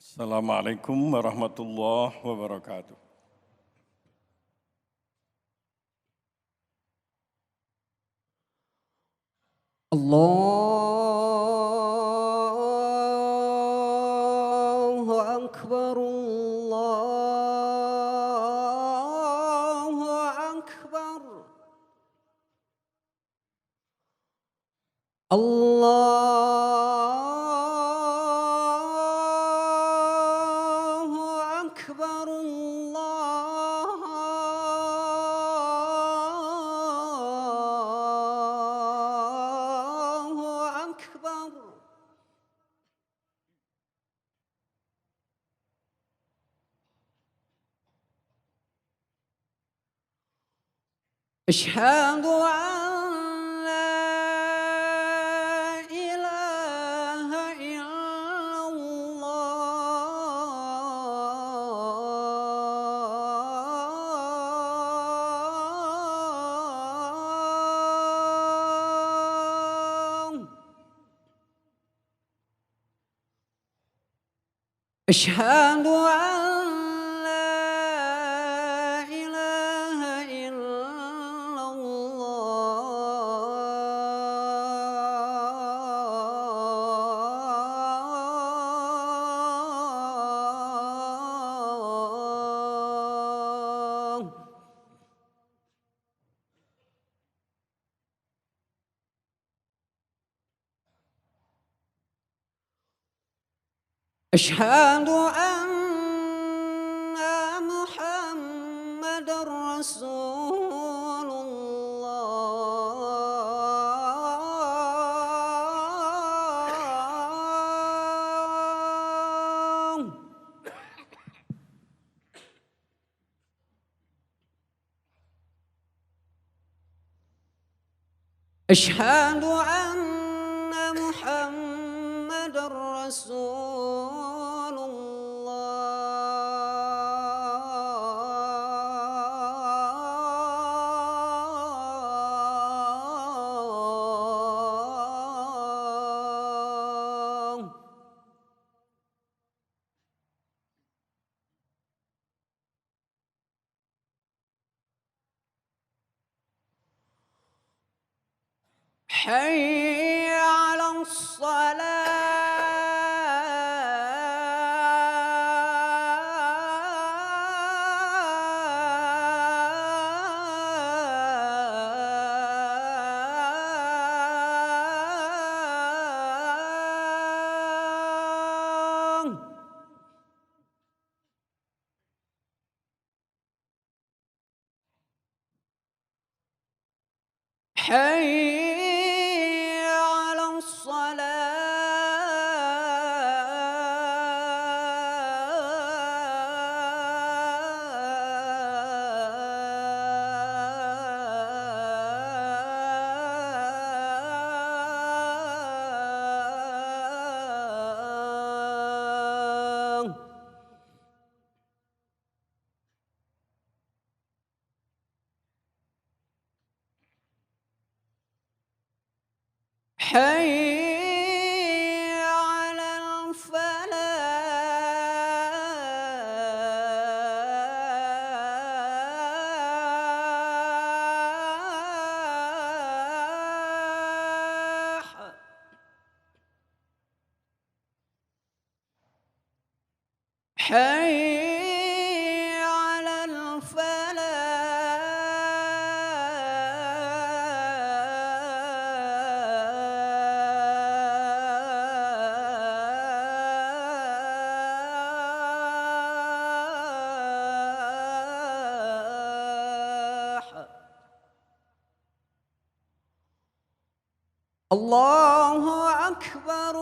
Assalamualaikum warahmatullahi wabarakatuh. Allahu Akbar, Allahu Akbar. Allahu Akbar, Allahu Akbar. أشهد أن لا إله إلا الله. أشهد أن لا إله إلا الله. أشهد أن محمد رسول الله. أشهد أن محمد رسول الله. حي على الصلاة. حي على الصلاة. حي على الفلاح. حي على الفلاح. الله أكبر،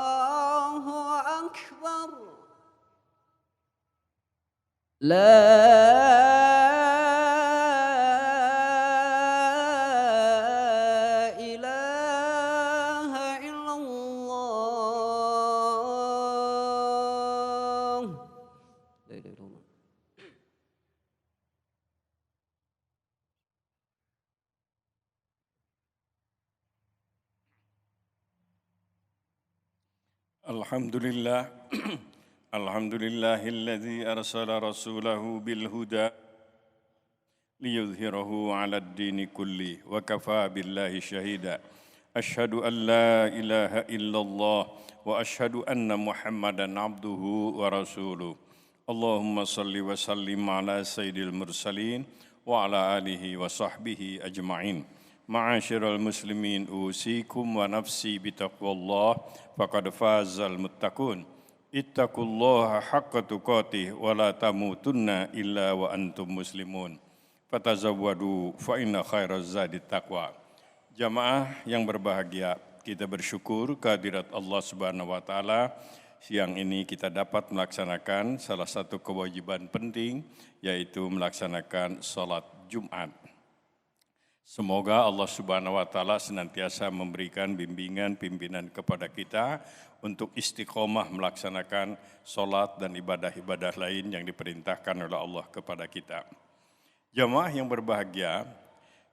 الله أكبر. لا إله إلا الله. لا إله إلا الله. Alhamdulillah. Alhamdulillahilladzi arsala rasulahu bil huda liyudhhirahu 'alad dini kulli wa kafa billahi syahida. Asyhadu an la ilaha illallah wa asyhadu anna Muhammadan abduhu wa rasuluh. Allahumma salli wa sallim ala sayyidil mursalin wa ala alihi wa sahbihi ajma'in. Ma'asyiral muslimin, usikum wa nafsi bitaqwallah faqad fazal muttaqun. Ittaqullaha haqqa tuqatih wa la tamutunna illa wa antum muslimun. Fatazawwadu fa inna khairaz zadi taqwa. Jamaah yang berbahagia, kita bersyukur kehadirat Allah Subhanahu wa taala. Siang ini kita dapat melaksanakan salah satu kewajiban penting, yaitu melaksanakan salat Jumat. Semoga Allah Subhanahu wa taala senantiasa memberikan bimbingan pimpinan kepada kita untuk istiqomah melaksanakan salat dan ibadah-ibadah lain yang diperintahkan oleh Allah kepada kita. Jamaah yang berbahagia,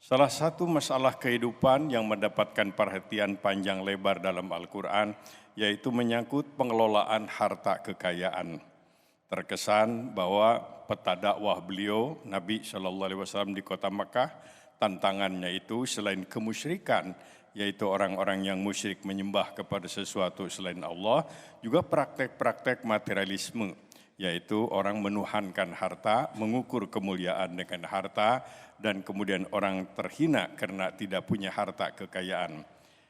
salah satu masalah kehidupan yang mendapatkan perhatian panjang lebar dalam Al-Quran yaitu menyangkut pengelolaan harta kekayaan. Terkesan bahwa peta dakwah beliau, Nabi SAW di kota Makkah, tantangannya itu selain kemusyrikan, yaitu orang-orang yang musyrik menyembah kepada sesuatu selain Allah, juga praktek-praktek materialisme, yaitu orang menuhankan harta, mengukur kemuliaan dengan harta, dan kemudian orang terhina karena tidak punya harta kekayaan.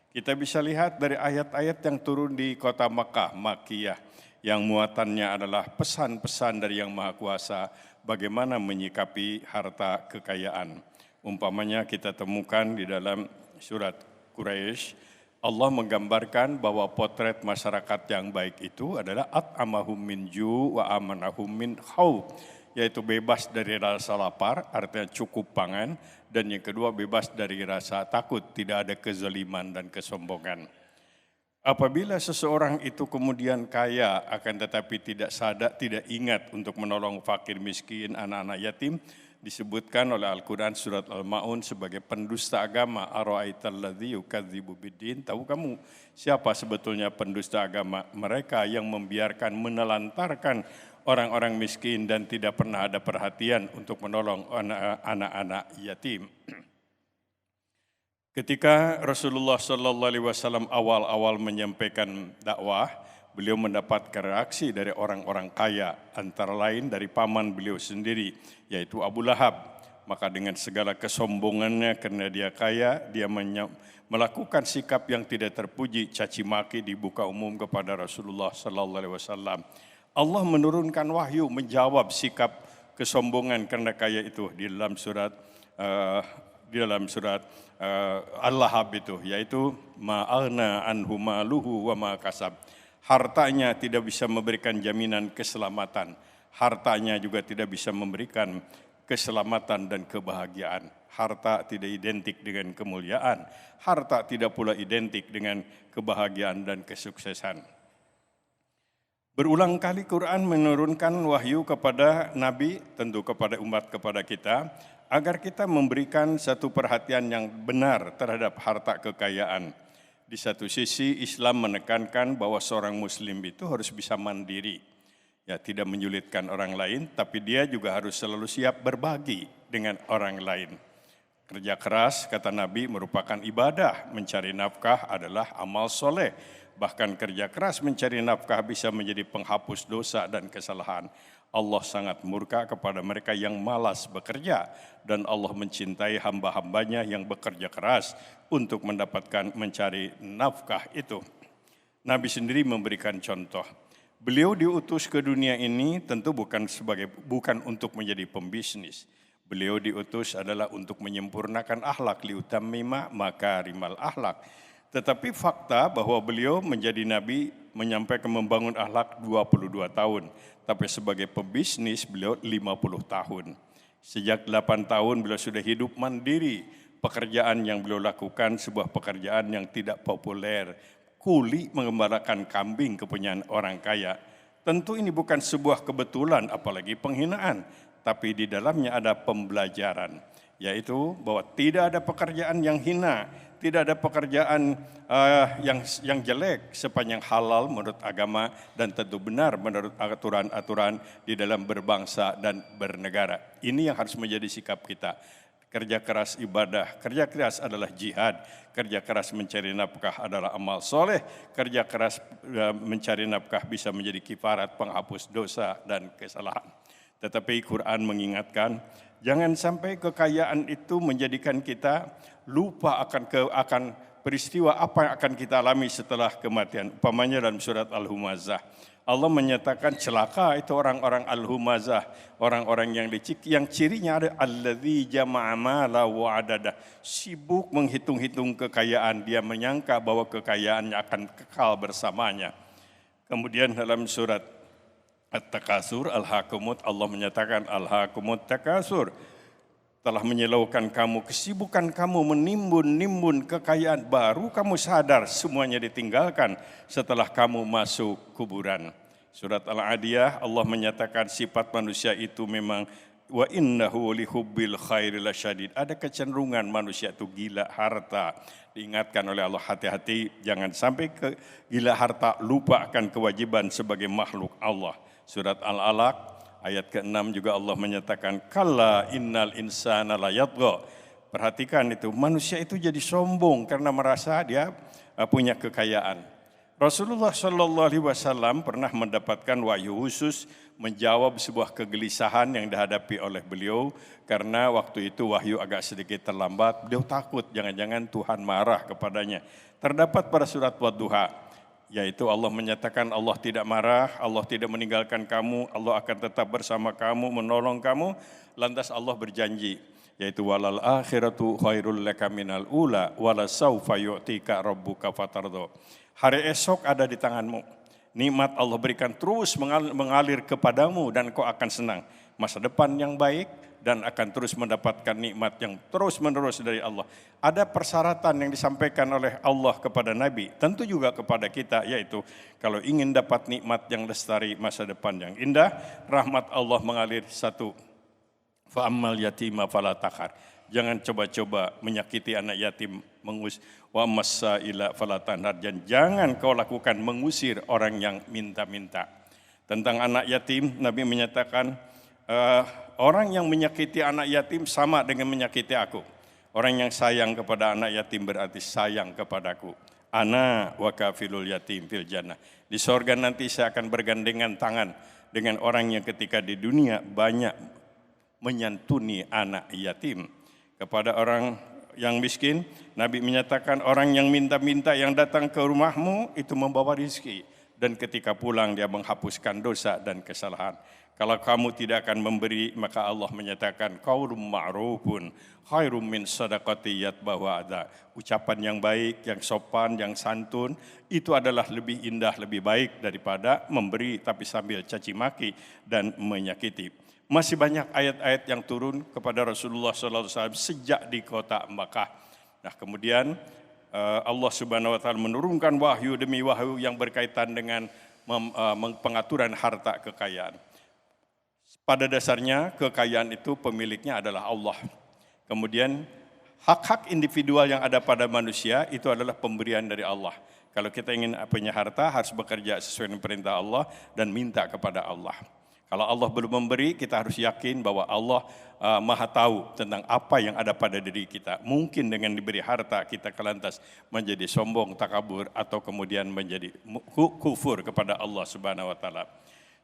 Kita bisa lihat dari ayat-ayat yang turun di kota Makkah, Makkiyah, yang muatannya adalah pesan-pesan dari Yang Maha Kuasa bagaimana menyikapi harta kekayaan. Umpamanya kita temukan di dalam surat Quraisy, Allah menggambarkan bahwa potret masyarakat yang baik itu adalah at'amahum min ju' wa amanahum min khauf, yaitu bebas dari rasa lapar, artinya cukup pangan, dan yang kedua bebas dari rasa takut, tidak ada kezaliman dan kesombongan. Apabila seseorang itu kemudian kaya akan tetapi tidak sadar, tidak ingat untuk menolong fakir miskin, anak-anak yatim, disebutkan oleh Al-Quran surat Al-Ma'un sebagai pendusta agama. Ara'aital ladzi yukadzibu biddin. Tahu kamu siapa sebetulnya pendusta agama? Mereka yang membiarkan, menelantarkan orang-orang miskin dan tidak pernah ada perhatian untuk menolong anak-anak yatim. Ketika Rasulullah SAW awal-awal menyampaikan dakwah, beliau mendapatkan reaksi dari orang-orang kaya, antara lain dari paman beliau sendiri, yaitu Abu Lahab. Maka dengan segala kesombongannya karena dia kaya, dia melakukan sikap yang tidak terpuji, caci maki di muka umum kepada Rasulullah SAW. Allah menurunkan wahyu menjawab sikap kesombongan karena kaya itu di dalam surat Al-Lahab itu, yaitu ma'aghna anhu maluhu wa ma kasab. Hartanya tidak bisa memberikan jaminan keselamatan. Hartanya juga tidak bisa memberikan keselamatan dan kebahagiaan. Harta tidak identik dengan kemuliaan. Harta tidak pula identik dengan kebahagiaan dan kesuksesan. Berulang kali Quran menurunkan wahyu kepada Nabi, tentu kepada umat, kepada kita, agar kita memberikan satu perhatian yang benar terhadap harta kekayaan. Di satu sisi Islam menekankan bahwa seorang muslim itu harus bisa mandiri, ya tidak menyulitkan orang lain, tapi dia juga harus selalu siap berbagi dengan orang lain. Kerja keras, kata Nabi, merupakan ibadah. Mencari nafkah adalah amal soleh. Bahkan kerja keras mencari nafkah bisa menjadi penghapus dosa dan kesalahan. Allah sangat murka kepada mereka yang malas bekerja, dan Allah mencintai hamba-hambanya yang bekerja keras untuk mendapatkan mencari nafkah itu. Nabi sendiri memberikan contoh. Beliau diutus ke dunia ini tentu bukan untuk menjadi pembisnis. Beliau diutus adalah untuk menyempurnakan akhlak, liutammima makarimal akhlak. Tetapi fakta bahwa beliau menjadi nabi, menyampaikan membangun akhlak 22 tahun. Tapi sebagai pebisnis beliau 50 tahun. Sejak 8 tahun beliau sudah hidup mandiri. Pekerjaan yang beliau lakukan sebuah pekerjaan yang tidak populer. Kuli mengembalakan kambing kepunyaan orang kaya. Tentu ini bukan sebuah kebetulan apalagi penghinaan. Tapi di dalamnya ada pembelajaran. yaitu bahwa tidak ada pekerjaan yang hina, tidak ada pekerjaan yang jelek sepanjang halal menurut agama dan tentu benar menurut aturan-aturan di dalam berbangsa dan bernegara. Ini yang harus menjadi sikap kita. Kerja keras ibadah, kerja keras adalah jihad, kerja keras mencari nafkah adalah amal soleh, kerja keras mencari nafkah bisa menjadi kifarat penghapus dosa dan kesalahan. Tetapi Quran mengingatkan, jangan sampai kekayaan itu menjadikan kita lupa akan peristiwa apa yang akan kita alami setelah kematian. Umpamanya dalam surat Al-Humazah, Allah menyatakan celaka itu orang-orang Al-Humazah, orang-orang yang licik, yang cirinya ada alladzi jama'a mala wa adada, sibuk menghitung-hitung kekayaan, dia menyangka bahwa kekayaannya akan kekal bersamanya. Kemudian dalam surat At-Takasur, Al-Hakumut, Allah menyatakan Al-Hakumut Takasur, telah menyilaukan kamu, kesibukan kamu menimbun kekayaan, baru kamu sadar semuanya ditinggalkan setelah kamu masuk kuburan. Surat Al-Adiyah, Allah menyatakan sifat manusia itu memang wa innahu lihubbil khairi lasyadid. Ada kecenderungan manusia itu gila harta. Diingatkan oleh Allah, hati-hati jangan sampai gila harta, lupa akan kewajiban sebagai makhluk Allah. Surat Al-Alaq ayat ke-6 juga Allah menyatakan kalla innal insana layatgha. Perhatikan itu, manusia itu jadi sombong karena merasa dia punya kekayaan. Rasulullah SAW pernah mendapatkan wahyu khusus menjawab sebuah kegelisahan yang dihadapi oleh beliau, karena waktu itu wahyu agak sedikit terlambat. Beliau takut jangan-jangan Tuhan marah kepadanya. Terdapat pada surat Wadduha, yaitu Allah menyatakan Allah tidak marah, Allah tidak meninggalkan kamu, Allah akan tetap bersama kamu, menolong kamu. Lantas Allah berjanji, yaitu walal akhiratu khairul laka minal ula wala saufa yu'tika rabbuka fatardha. Hari esok ada di tanganmu. Nikmat Allah berikan terus mengalir kepadamu dan kau akan senang. Masa depan yang baik dan akan terus mendapatkan nikmat yang terus-menerus dari Allah. Ada persyaratan yang disampaikan oleh Allah kepada Nabi, tentu juga kepada kita, yaitu kalau ingin dapat nikmat yang lestari, masa depan yang indah, rahmat Allah mengalir satu. Fa'ammal yatima fala taqhar. Jangan coba-coba menyakiti anak yatim, wa ammas-sa'ila fala tanhar. Dan jangan kau lakukan mengusir orang yang minta-minta. Tentang anak yatim, Nabi menyatakan, orang yang menyakiti anak yatim sama dengan menyakiti aku. Orang yang sayang kepada anak yatim berarti sayang kepadaku. Ana wa kafilul yatim fil jannah. Di sorga nanti saya akan bergandengan tangan dengan orang yang ketika di dunia banyak menyantuni anak yatim. Kepada orang yang miskin, Nabi menyatakan orang yang minta-minta yang datang ke rumahmu itu membawa rezeki. Dan ketika pulang dia menghapuskan dosa dan kesalahan. Kalau kamu tidak akan memberi, maka Allah menyatakan qaulun ma'rufun khairum min shadaqati yatba'u adza. Ucapan yang baik, yang sopan, yang santun itu adalah lebih indah, lebih baik daripada memberi tapi sambil caci maki dan menyakiti. Masih banyak ayat-ayat yang turun kepada Rasulullah SAW sejak di kota Makkah. Nah, kemudian Allah Subhanahu wa taala menurunkan wahyu demi wahyu yang berkaitan dengan pengaturan harta kekayaan. Pada dasarnya kekayaan itu pemiliknya adalah Allah. Kemudian hak-hak individual yang ada pada manusia itu adalah pemberian dari Allah. Kalau kita ingin punya harta harus bekerja sesuai dengan perintah Allah dan minta kepada Allah. Kalau Allah belum memberi, kita harus yakin bahwa Allah maha tahu tentang apa yang ada pada diri kita. Mungkin dengan diberi harta kita kelantas menjadi sombong, takabur, atau kemudian menjadi kufur kepada Allah Subhanahu wa taala.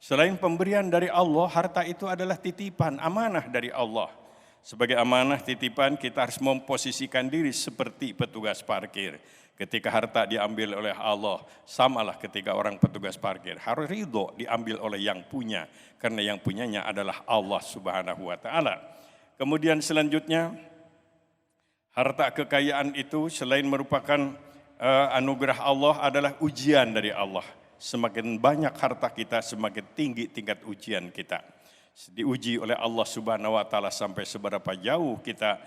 Selain pemberian dari Allah, harta itu adalah titipan, amanah dari Allah. Sebagai amanah titipan, kita harus memposisikan diri seperti petugas parkir. Ketika harta diambil oleh Allah, samalah ketika orang petugas parkir. Harus ridho diambil oleh yang punya, karena yang punyanya adalah Allah Subhanahu wa taala. Kemudian selanjutnya, harta kekayaan itu selain merupakan anugerah Allah adalah ujian dari Allah. Semakin banyak harta kita, semakin tinggi tingkat ujian kita. Diuji oleh Allah Subhanahu wa taala sampai seberapa jauh kita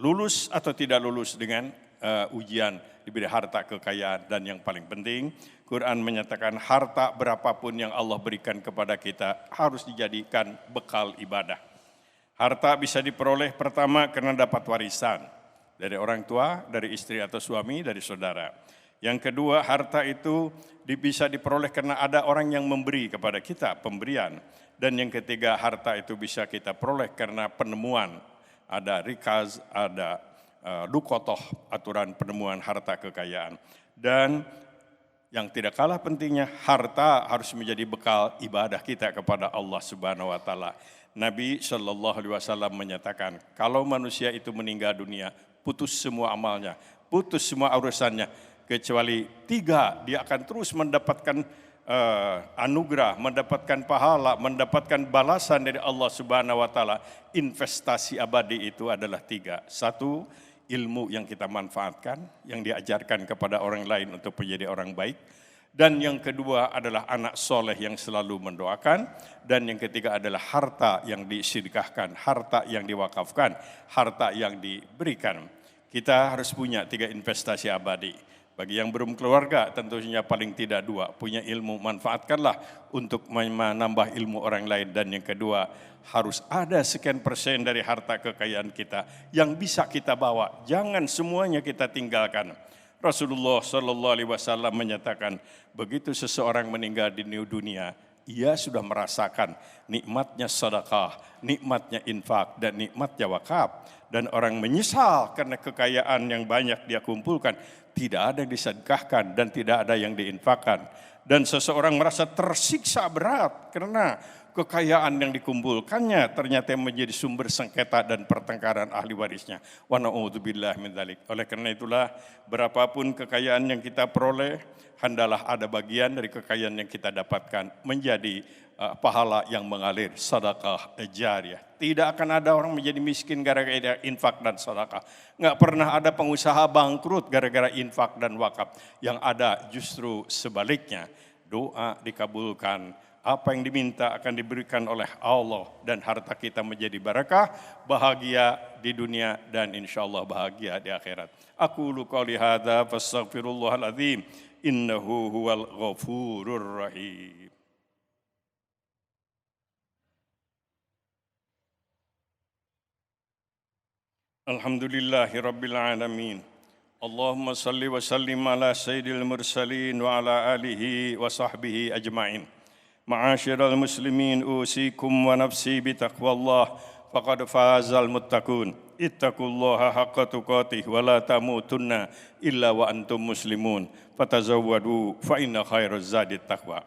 lulus atau tidak lulus dengan ujian diberi harta kekayaan. Dan yang paling penting, Quran menyatakan harta berapapun yang Allah berikan kepada kita harus dijadikan bekal ibadah. Harta bisa diperoleh pertama karena dapat warisan dari orang tua, dari istri atau suami, dari saudara. Yang kedua, harta itu bisa diperoleh karena ada orang yang memberi kepada kita, pemberian. Dan yang ketiga, harta itu bisa kita peroleh karena penemuan. Ada rikaz, ada lukotoh, aturan penemuan harta kekayaan. Dan yang tidak kalah pentingnya, harta harus menjadi bekal ibadah kita kepada Allah Subhanahu wa taala. Nabi Shallallahu Alaihi Wasallam menyatakan, kalau manusia itu meninggal dunia, putus semua amalnya, putus semua urusannya, kecuali 3, dia akan terus mendapatkan anugerah, mendapatkan pahala, mendapatkan balasan dari Allah Subhanahu wa taala. Investasi abadi itu adalah 3. 1, ilmu yang kita manfaatkan, yang diajarkan kepada orang lain untuk menjadi orang baik. Dan yang kedua adalah anak soleh yang selalu mendoakan. Dan yang ketiga adalah harta yang disedekahkan, harta yang diwakafkan, harta yang diberikan. Kita harus punya 3 investasi abadi. Bagi yang belum keluarga tentunya paling tidak 2. Punya ilmu, manfaatkanlah untuk menambah ilmu orang lain. Dan yang kedua, harus ada sekian persen dari harta kekayaan kita yang bisa kita bawa. Jangan semuanya kita tinggalkan. Rasulullah Shallallahu Alaihi Wasallam menyatakan, begitu seseorang meninggal di dunia, ia sudah merasakan nikmatnya sedekah, nikmatnya infak, dan nikmatnya wakaf. Dan orang menyesal karena kekayaan yang banyak dia kumpulkan, tidak ada yang disedekahkan dan tidak ada yang diinfakkan. Dan seseorang merasa tersiksa berat karena kekayaan yang dikumpulkannya ternyata menjadi sumber sengketa dan pertengkaran ahli warisnya. Wa na'udzubillah min dzalik. Oleh karena itulah, berapapun kekayaan yang kita peroleh, hendalah ada bagian dari kekayaan yang kita dapatkan menjadi pahala yang mengalir, sedekah jariyah. Tidak akan ada orang menjadi miskin gara-gara infak dan sedekah. Enggak pernah ada pengusaha bangkrut gara-gara infak dan wakaf. Yang ada justru sebaliknya, doa dikabulkan, apa yang diminta akan diberikan oleh Allah, dan harta kita menjadi barakah, bahagia di dunia dan insyaallah bahagia di akhirat. Aqulu qouli hadza fastaghfirullahal azim innahu huwal ghafurur rahim. Alhamdulillahi rabbil alamin. Allahumma salli wa sallim ala sayyidil mursalin wa ala alihi wa sahbihi ajma'in. Ma'asyiral muslimin, usikum wa nafsi bitaqwallah, faqad fazal muttaqun. Ittaqullaha haqqa tuqatih wa la tamutunna illa wa antum muslimun. Fatazawwadu fa inna khairaz zadit taqwa.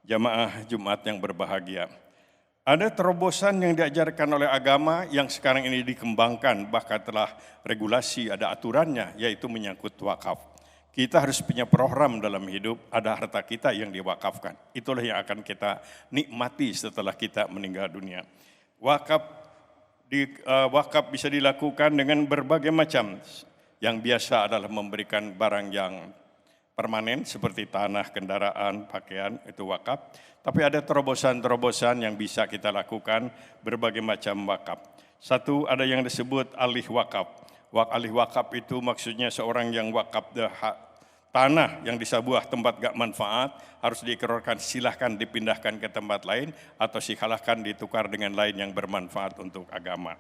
Jamaah Jumat yang berbahagia. Ada terobosan yang diajarkan oleh agama yang sekarang ini dikembangkan, bahkan telah regulasi, ada aturannya, yaitu menyangkut wakaf. Kita harus punya program dalam hidup, ada harta kita yang diwakafkan. Itulah yang akan kita nikmati setelah kita meninggal dunia. Wakaf bisa dilakukan dengan berbagai macam. Yang biasa adalah memberikan barang yang permanen seperti tanah, kendaraan, pakaian, itu wakaf. Tapi ada terobosan-terobosan yang bisa kita lakukan, berbagai macam wakaf. 1, ada yang disebut alih wakaf. Alih wakaf itu maksudnya seorang yang wakaf tanah yang di sebuah tempat gak manfaat, harus diikrarkan, silahkan dipindahkan ke tempat lain, atau silahkan ditukar dengan lain yang bermanfaat untuk agama.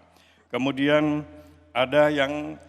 Kemudian ada yang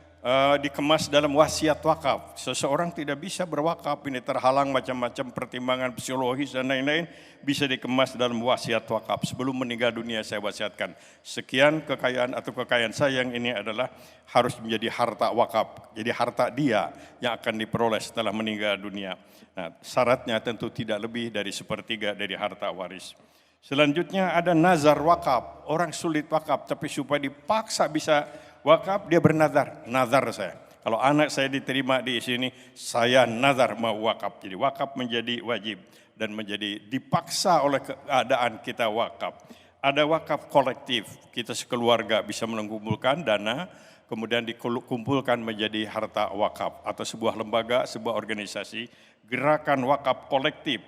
dikemas dalam wasiat wakaf. Seseorang tidak bisa berwakaf, ini terhalang macam-macam pertimbangan psikologis dan lain-lain, bisa dikemas dalam wasiat wakaf. Sebelum meninggal dunia saya wasiatkan, sekian kekayaan atau kekayaan saya yang ini adalah harus menjadi harta wakaf. Jadi harta dia yang akan diperoleh setelah meninggal dunia. Nah, syaratnya tentu tidak lebih dari 1/3 dari harta waris. Selanjutnya ada nazar wakaf. Orang sulit wakaf, tapi supaya dipaksa bisa wakaf, dia bernazar. Nazar saya, kalau anak saya diterima di sini, saya nazar mau wakaf. Jadi wakaf menjadi wajib dan menjadi dipaksa oleh keadaan kita wakaf. Ada wakaf kolektif, kita sekeluarga bisa mengumpulkan dana, kemudian dikumpulkan menjadi harta wakaf. Atau sebuah lembaga, sebuah organisasi, gerakan wakaf kolektif.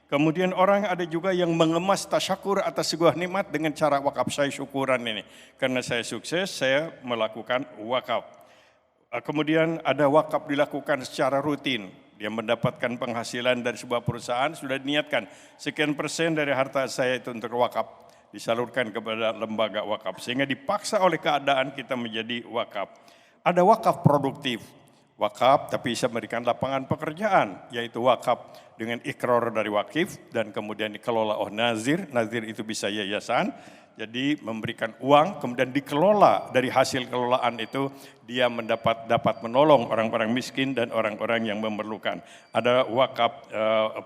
Kemudian orang ada juga yang mengemas tasyakur atas sebuah nikmat dengan cara wakaf. Saya syukuran ini, karena saya sukses, saya melakukan wakaf. Kemudian ada wakaf dilakukan secara rutin. Dia mendapatkan penghasilan dari sebuah perusahaan, sudah diniatkan sekian persen dari harta saya itu untuk wakaf. disalurkan kepada lembaga wakaf. Sehingga dipaksa oleh keadaan kita menjadi wakaf. Ada wakaf produktif, wakaf tapi bisa memberikan lapangan pekerjaan, yaitu wakaf dengan ikrar dari wakif dan kemudian dikelola oleh nazir. Nazir itu bisa yayasan, jadi memberikan uang kemudian dikelola, dari hasil kelolaan itu dia dapat menolong orang-orang miskin dan orang-orang yang memerlukan. Ada wakaf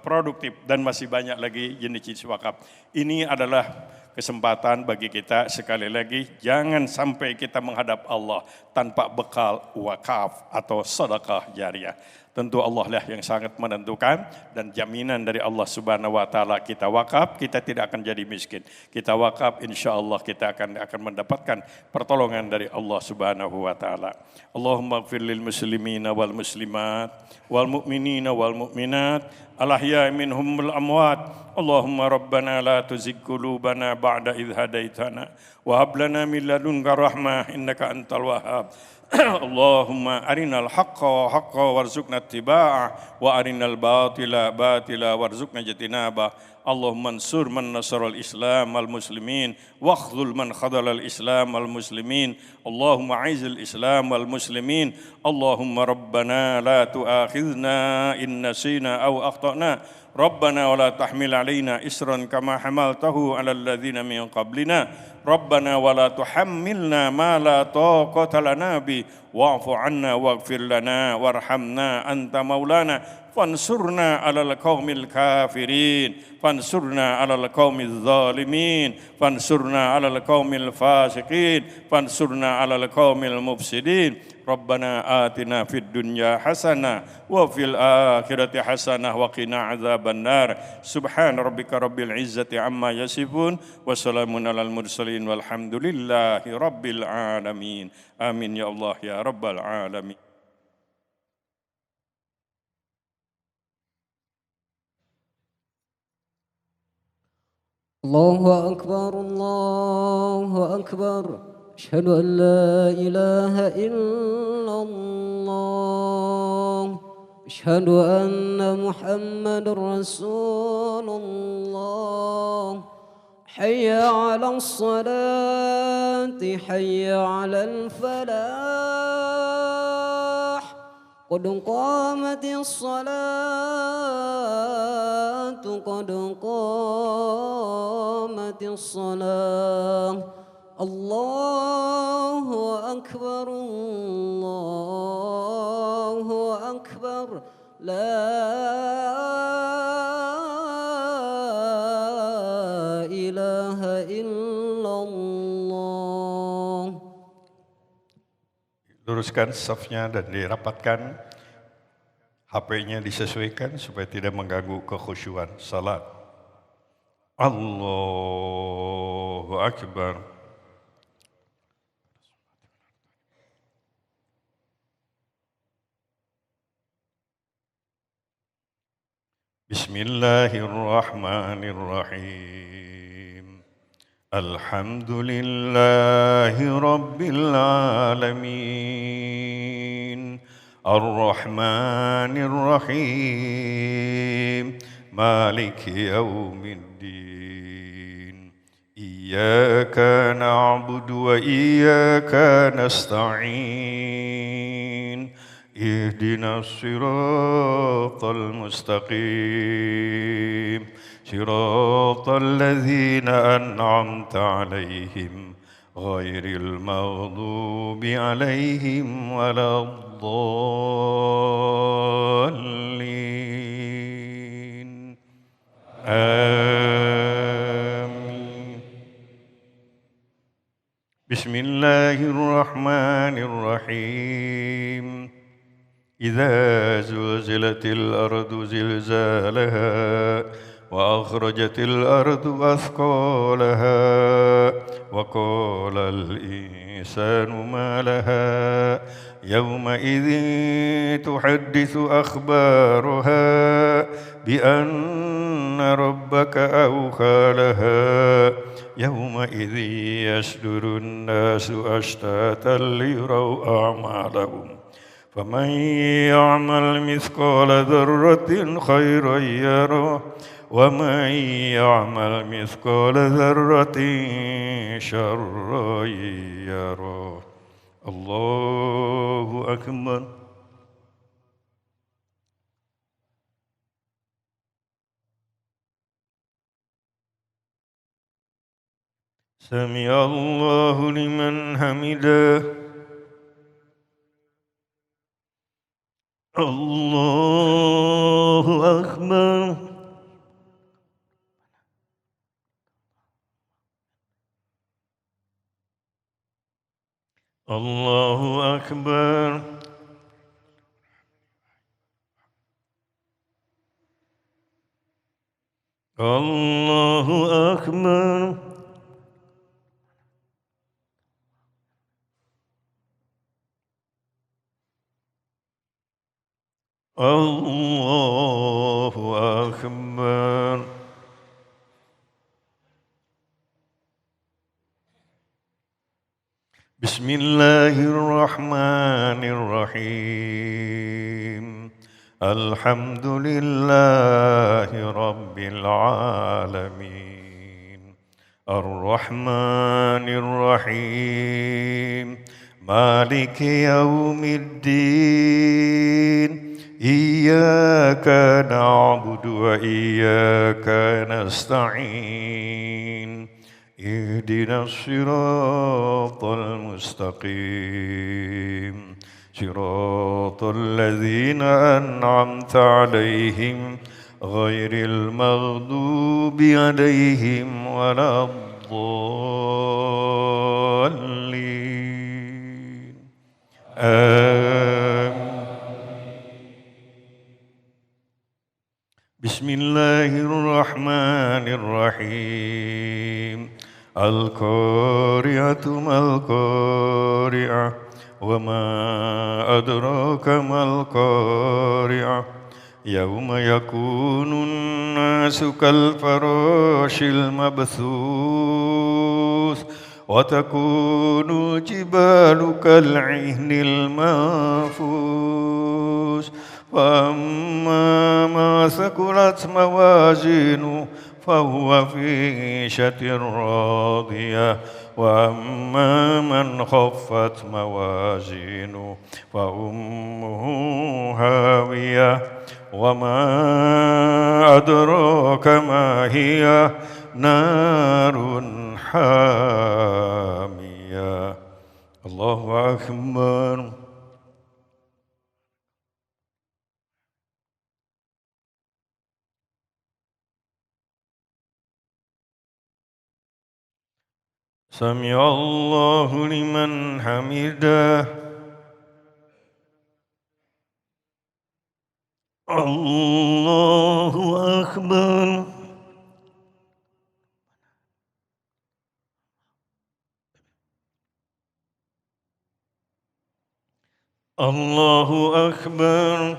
produktif dan masih banyak lagi jenis-jenis wakaf. Ini adalah kesempatan bagi kita, sekali lagi jangan sampai kita menghadap Allah tanpa bekal wakaf atau sedekah jariah. Tentu Allah lah yang sangat menentukan, dan jaminan dari Allah Subhanahu wa taala kita wakaf, kita tidak akan jadi miskin. Kita wakaf, insya Allah kita akan mendapatkan pertolongan dari Allah Subhanahu wa taala. Allahumma ighfir lil muslimina wal muslimat wal mu'minina wal mu'minat al-ahya'i minhum wal amwat. Allahumma rabbana la tuzigh qulubana ba'da idh hadaitana wa hab lana min ladunka rahmah innaka antal wahhab. Allahumma arinal haqqa haqqa warzuqna ittiba'ah wa arinal batila batila warzuqna ijtinabah. Allahumma ansur man nasaral islam wal muslimin wa khzul man khadalal islam wal muslimin. Allahumma aizil islam wal muslimin. Allahumma rabbana la tu'akhidhna in nasina aw akhtana. Rabbana wa la tahmil alaina isran kama hamaltahu ala alladhina min qablina. Rabbana wa la tuhammilna ma la taqata lana bi wa'fu 'anna waghfir lana warhamna anta maulana fansurna 'alal qaumil kafirin fansurna 'alal qaumil zalimin fansurna 'alal qaumil fasiqin fansurna 'alal qaumil mufsidin. Rabbana atina fid dunya hasanah wa fil akhirati hasanah wa qina adzabannar. Subhana rabbika rabbil izzati amma yasifun wa salamun alal mursalin walhamdulillahi rabbil alamin. Amin ya Allah ya rabbal alamin. Allahu akbar, Allahu akbar. أشهد أن لا إله إلا الله. أشهد أن محمد رسول الله. حي على الصلاة حي على الفلاح. قد قامت الصلاة قد قامت الصلاة. الله أكبر الله أكبر لا إله إلا الله. Luruskan safnya dan dirapatkan, HP-nya disesuaikan supaya tidak mengganggu kekhusyuan salat. Allahu Akbar. Bismillahirrahmanirrahim. Alhamdulillahi rabbil alamin. Ar-Rahmanir Rahim. Maliki yaumiddin. Iyyaka na'budu wa iyyaka nasta'in. اهدنا الصراط المستقيم صراط الذين أنعمت عليهم غير المغضوب عليهم ولا الضالين آمين. بسم الله الرحمن الرحيم. إذا زلزلت الأرض زلزالها وأخرجت الأرض أثقالها وقال الإنسان ما لها يومئذ تحدث أخبارها بأن ربك أوحى لها يومئذ يصدر الناس أشتاتا ليروا أعمالهم فمن يعمل مثقال ذرة خيرا يره ومن يعمل مثقال ذرة شرا يره الله أكبر. سمع الله لمن حمده. الله أكبر. الله أكبر. الله أكبر. الله أكبر. بسم الله الرحمن الرحيم. الحمد لله رب العالمين الرحمن الرحيم مالك يوم الدين إياك نعبد وإياك نستعين اهدنا الصراط المستقيم صراط الذين أنعمت عليهم غير المغضوب عليهم ولا الضالين آمين. بسم الله الرحمن الرحيم. القارعة ما القارعة وما أدراك ما القارعة يوم يكون الناس كالفراش المبثوث وتكون الجبال كالعهن المنفوش فأما ما ثقلت موازينه فهو في عيشة راضية وأما من خفت موازينه فأمه هاوية وما أدراك ما هي نار حامية. الله أكبر. سمع الله لمن حمده. الله أكبر. الله أكبر.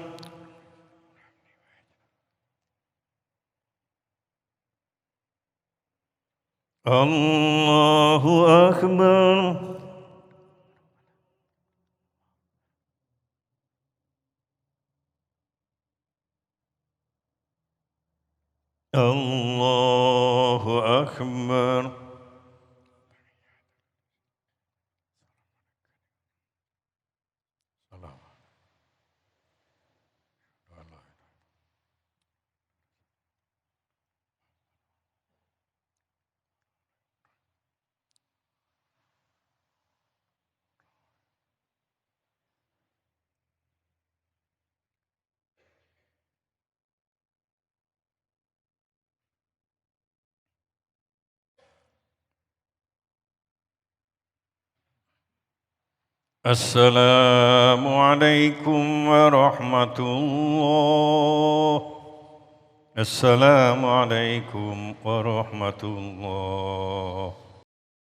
الله أكبر. الله أكبر. السلام عليكم ورحمة الله. السلام عليكم ورحمة الله.